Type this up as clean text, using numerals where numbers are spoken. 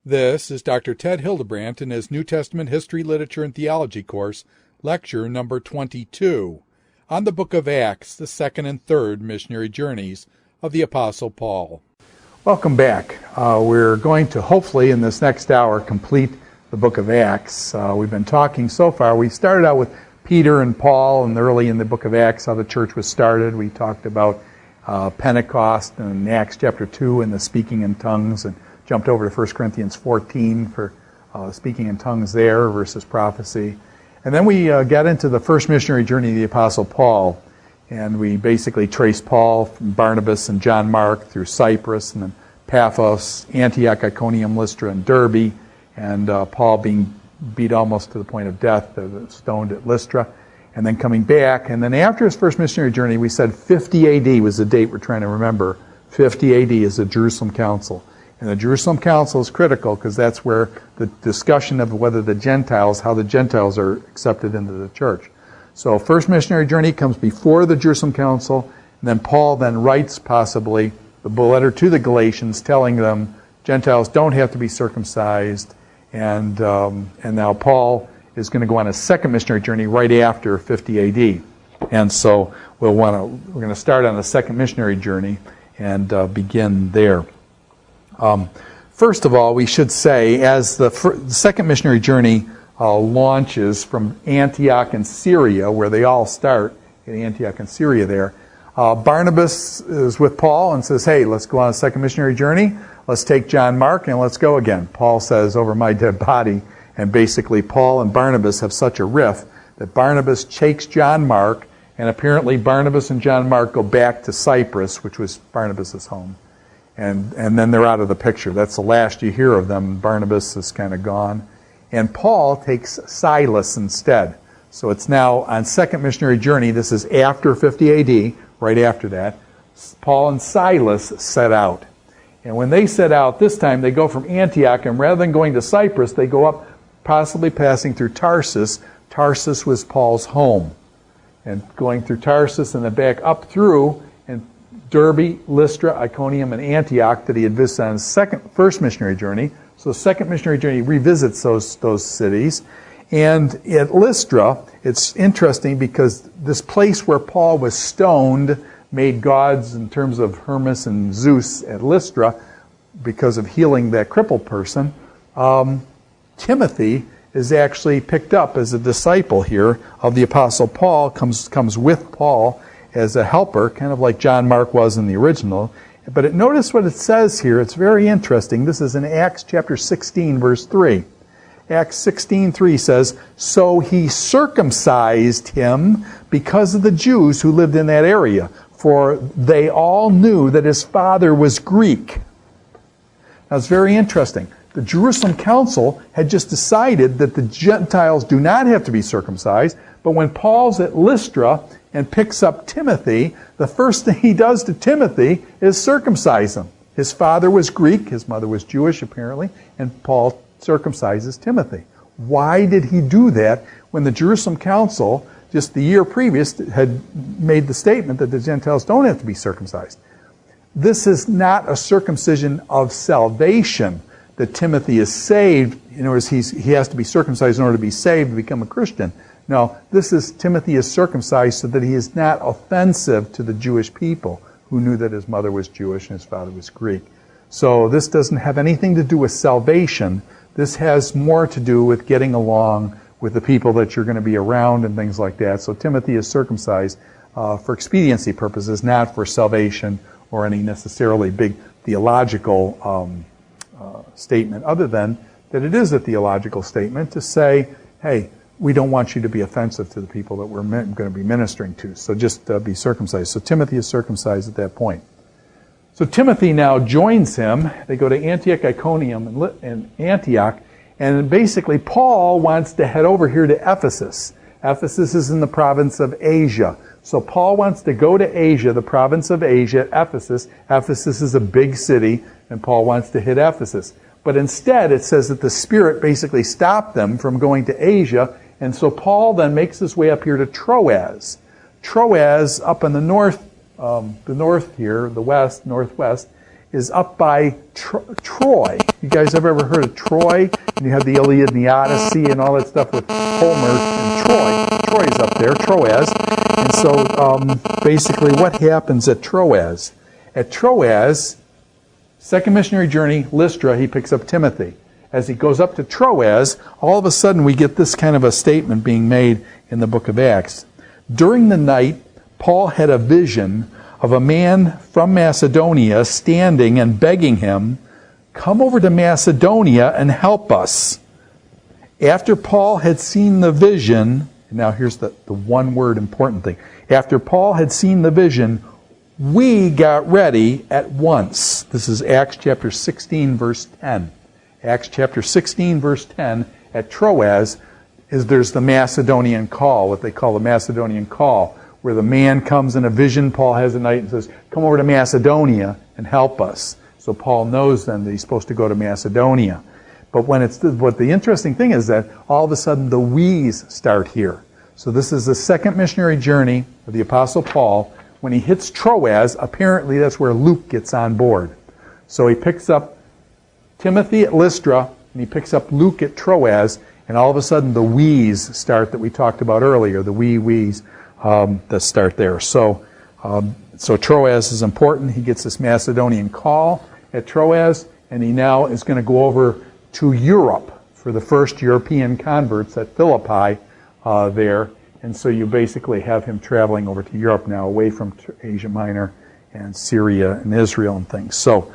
This is Dr. Ted Hildebrandt in his New Testament History, Literature, and Theology course, lecture number 22, on the book of Acts, the second and third missionary journeys of the Apostle Paul. Welcome back. We're going to hopefully in this next hour complete the book of Acts. We've been talking so far. We started out with Peter and Paul, and early in the book of Acts, how the church was started. We talked about Pentecost and Acts chapter 2 and the speaking in tongues, and jumped over to 1 Corinthians 14 for speaking in tongues there versus prophecy. And then we got into the first missionary journey of the Apostle Paul. And we basically traced Paul from Barnabas and John Mark through Cyprus and then Paphos, Antioch, Iconium, Lystra, and Derbe. And Paul being beat almost to the point of death, stoned at Lystra. And then coming back. And then after his first missionary journey, we said 50 AD was the date we're trying to remember. 50 AD is the Jerusalem Council. And the Jerusalem Council is critical because that's where the discussion of whether how the Gentiles are accepted into the church. So first missionary journey comes before the Jerusalem Council, and then Paul then writes possibly the letter to the Galatians telling them Gentiles don't have to be circumcised, and now Paul is going to go on a second missionary journey right after 50 AD. And so we're going to start on the second missionary journey and begin there. First of all, we should say, as the second missionary journey launches from Antioch and Syria, where they all start in Antioch and Syria there, Barnabas is with Paul and says, hey, let's go on a second missionary journey. Let's take John Mark and let's go again. Paul says, over my dead body. And basically, Paul and Barnabas have such a riff that Barnabas takes John Mark, and apparently Barnabas and John Mark go back to Cyprus, which was Barnabas' home. And then they're out of the picture. That's the last you hear of them. Barnabas is kind of gone. And Paul takes Silas instead. So it's now on second missionary journey. This is after 50 AD, right after that. Paul and Silas set out. And when they set out, this time they go from Antioch, and rather than going to Cyprus, they go up, possibly passing through Tarsus. Tarsus was Paul's home. And going through Tarsus and then back up through Derbe, Lystra, Iconium, and Antioch that he had visited on his first missionary journey. So the second missionary journey revisits those cities. And at Lystra, it's interesting because this place where Paul was stoned made gods in terms of Hermes and Zeus at Lystra because of healing that crippled person. Timothy is actually picked up as a disciple here of the Apostle Paul, comes with Paul as a helper, kind of like John Mark was in the original. But notice what it says here. It's very interesting. This is in Acts chapter 16, verse 3. Acts 16:3 says, so he circumcised him because of the Jews who lived in that area, for they all knew that his father was Greek. Now it's very interesting. The Jerusalem Council had just decided that the Gentiles do not have to be circumcised, but when Paul's at Lystra and picks up Timothy, the first thing he does to Timothy is circumcise him. His father was Greek, his mother was Jewish apparently, and Paul circumcises Timothy. Why did he do that when the Jerusalem Council, just the year previous, had made the statement that the Gentiles don't have to be circumcised? This is not a circumcision of salvation, that Timothy is saved. In other words, he has to be circumcised in order to be saved, to become a Christian. No, this is Timothy is circumcised so that he is not offensive to the Jewish people who knew that his mother was Jewish and his father was Greek. So this doesn't have anything to do with salvation. This has more to do with getting along with the people that you're going to be around and things like that. So Timothy is circumcised for expediency purposes, not for salvation or any necessarily big theological statement, other than that it is a theological statement to say, hey, we don't want you to be offensive to the people that we're going to be ministering to. So just be circumcised. So Timothy is circumcised at that point. So Timothy now joins him. They go to Antioch, Iconium, and Antioch. And basically Paul wants to head over here to Ephesus. Ephesus is in the province of Asia. So Paul wants to go to Asia, the province of Asia, Ephesus. Ephesus is a big city, and Paul wants to hit Ephesus. But instead, it says that the Spirit basically stopped them from going to Asia. And so Paul then makes his way up here to Troas. Troas, up in the north here, the west, northwest, is up by Troy. You guys have ever heard of Troy? And you have the Iliad and the Odyssey and all that stuff with Homer and Troy. Troy is up there, Troas. And so basically what happens at Troas? At Troas, second missionary journey, Lystra, he picks up Timothy. As he goes up to Troas, all of a sudden we get this kind of a statement being made in the book of Acts. During the night, Paul had a vision of a man from Macedonia standing and begging him, "Come over to Macedonia and help us." After Paul had seen the vision, now here's the one word important thing. After Paul had seen the vision, we got ready at once. This is Acts chapter 16, verse 10. Acts chapter 16, verse 10, at Troas, there's the Macedonian Call, what they call the Macedonian Call, where the man comes in a vision, Paul has a night, and says, "Come over to Macedonia and help us." So Paul knows then that he's supposed to go to Macedonia. But what the interesting thing is that all of a sudden the we's start here. So this is the second missionary journey of the Apostle Paul. When he hits Troas, apparently that's where Luke gets on board. So he picks up Timothy at Lystra, and he picks up Luke at Troas, and all of a sudden the we's start that we talked about earlier, the we's that start there. So Troas is important. He gets this Macedonian call at Troas, and he now is going to go over to Europe for the first European converts at Philippi there. And so you basically have him traveling over to Europe now, away from Asia Minor and Syria and Israel and things. So